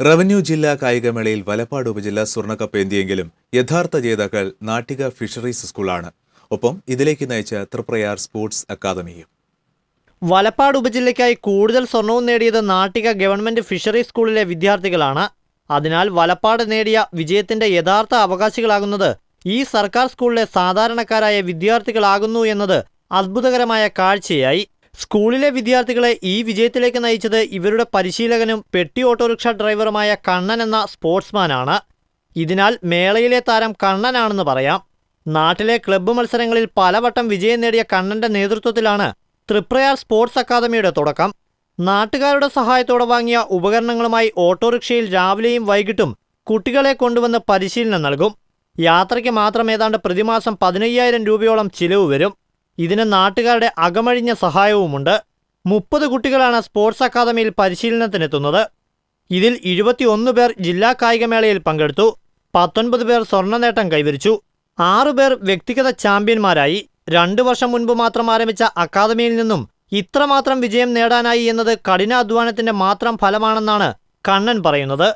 Revenue ജില്ലാ കായികമേളയിൽ വലപ്പാട് ഉപജില്ല സ്വർണ്ണക്കപ്പ് ഏന്തിയെങ്കിലും യഥാർത്ഥ ജേതാക്കൾ നാട്ടിക ഫിഷറീസ് സ്കൂളാണ്. ഒപ്പം ഇതിലേക്ക് നയിച്ച തൃപ്രയാർ സ്പോർട്സ് അക്കാദമിയും. വലപ്പാട് ഉപജില്ലയ്ക്കായി കൂടുതൽ സ്വർണവും നേടിയത് നാട്ടിക ഗവൺമെന്റ് ഫിഷറീസ് സ്കൂളിലെ വിദ്യാർത്ഥികളാണ്. അതിനാൽ വലപ്പാട് നേടിയ വിജയത്തിന്റെ യഥാർത്ഥ അവകാശികളാകുന്നത് ഈ സർക്കാർ സ്കൂളിലെ സാധാരണക്കാരായ വിദ്യാർത്ഥികളാകുന്നു എന്നത് അത്ഭുതകരമായ കാഴ്ചയായി. സ്കൂളിലെ വിദ്യാർത്ഥികളെ ഈ വിജയത്തിലേക്ക് നയിച്ചത് ഇവരുടെ പരിശീലകനും പെട്ടി ഓട്ടോറിക്ഷ ഡ്രൈവറുമായ കണ്ണൻ എന്ന സ്പോർട്സ്മാനാണ്. ഇതിനാൽ മേളയിലെ താരം കണ്ണനാണെന്ന് പറയാം. നാട്ടിലെ ക്ലബ്ബ് മത്സരങ്ങളിൽ പലവട്ടം വിജയം നേടിയ കണ്ണന്റെ നേതൃത്വത്തിലാണ് തൃപ്രയാർ സ്പോർട്സ് അക്കാദമിയുടെ തുടക്കം. നാട്ടുകാരുടെ സഹായത്തോടെ വാങ്ങിയ ഉപകരണങ്ങളുമായി ഓട്ടോറിക്ഷയിൽ രാവിലെയും വൈകിട്ടും കുട്ടികളെ കൊണ്ടുവന്ന് പരിശീലനം നൽകും. യാത്രയ്ക്ക് മാത്രം ഏതാണ്ട് പ്രതിമാസം 15,000 രൂപയോളം ചിലവ് വരും. ഇതിന് നാട്ടുകാരുടെ അകമഴിഞ്ഞ സഹായവുമുണ്ട്. 30 കുട്ടികളാണ് സ്പോർട്സ് അക്കാദമിയിൽ പരിശീലനത്തിനെത്തുന്നത്. ഇതിൽ 21 പേർ ജില്ലാ കായികമേളയിൽ പങ്കെടുത്തു. 19 പേർ സ്വർണ്ണ നേട്ടം കൈവരിച്ചു. 6 പേർ വ്യക്തിഗത ചാമ്പ്യന്മാരായി. 2 വർഷം മുൻപ് മാത്രം ആരംഭിച്ച അക്കാദമിയിൽ നിന്നും ഇത്രമാത്രം വിജയം നേടാനായി എന്നത് കഠിനാധ്വാനത്തിന്റെ മാത്രം ഫലമാണെന്നാണ് കണ്ണൻ പറയുന്നത്.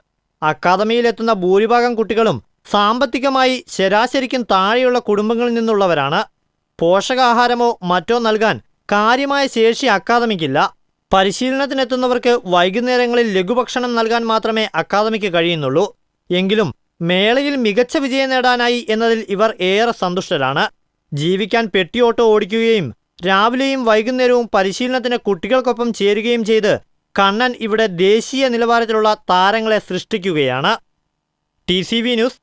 അക്കാദമിയിലെത്തുന്ന ഭൂരിഭാഗം കുട്ടികളും സാമ്പത്തികമായി ശരാശരിക്കും താഴെയുള്ള കുടുംബങ്ങളിൽ നിന്നുള്ളവരാണ്. പോഷകാഹാരമോ മറ്റോ നൽകാൻ കാര്യമായ ശേഷി അക്കാദമിക്കില്ല. പരിശീലനത്തിനെത്തുന്നവർക്ക് വൈകുന്നേരങ്ങളിൽ ലഘുഭക്ഷണം നൽകാൻ മാത്രമേ അക്കാദമിക്ക് കഴിയുന്നുള്ളൂ. എങ്കിലും മേളയിൽ മികച്ച വിജയം നേടാനായി എന്നതിൽ ഇവർ ഏറെ സന്തുഷ്ടരാണ്. ജീവിക്കാൻ പെട്ടി ഓട്ടോ ഓടിക്കുകയും രാവിലെയും വൈകുന്നേരവും പരിശീലനത്തിന് കുട്ടികൾക്കൊപ്പം ചേരുകയും ചെയ്ത് കണ്ണൻ ഇവിടെ ദേശീയ നിലവാരത്തിലുള്ള താരങ്ങളെ സൃഷ്ടിക്കുകയാണ്. TCV news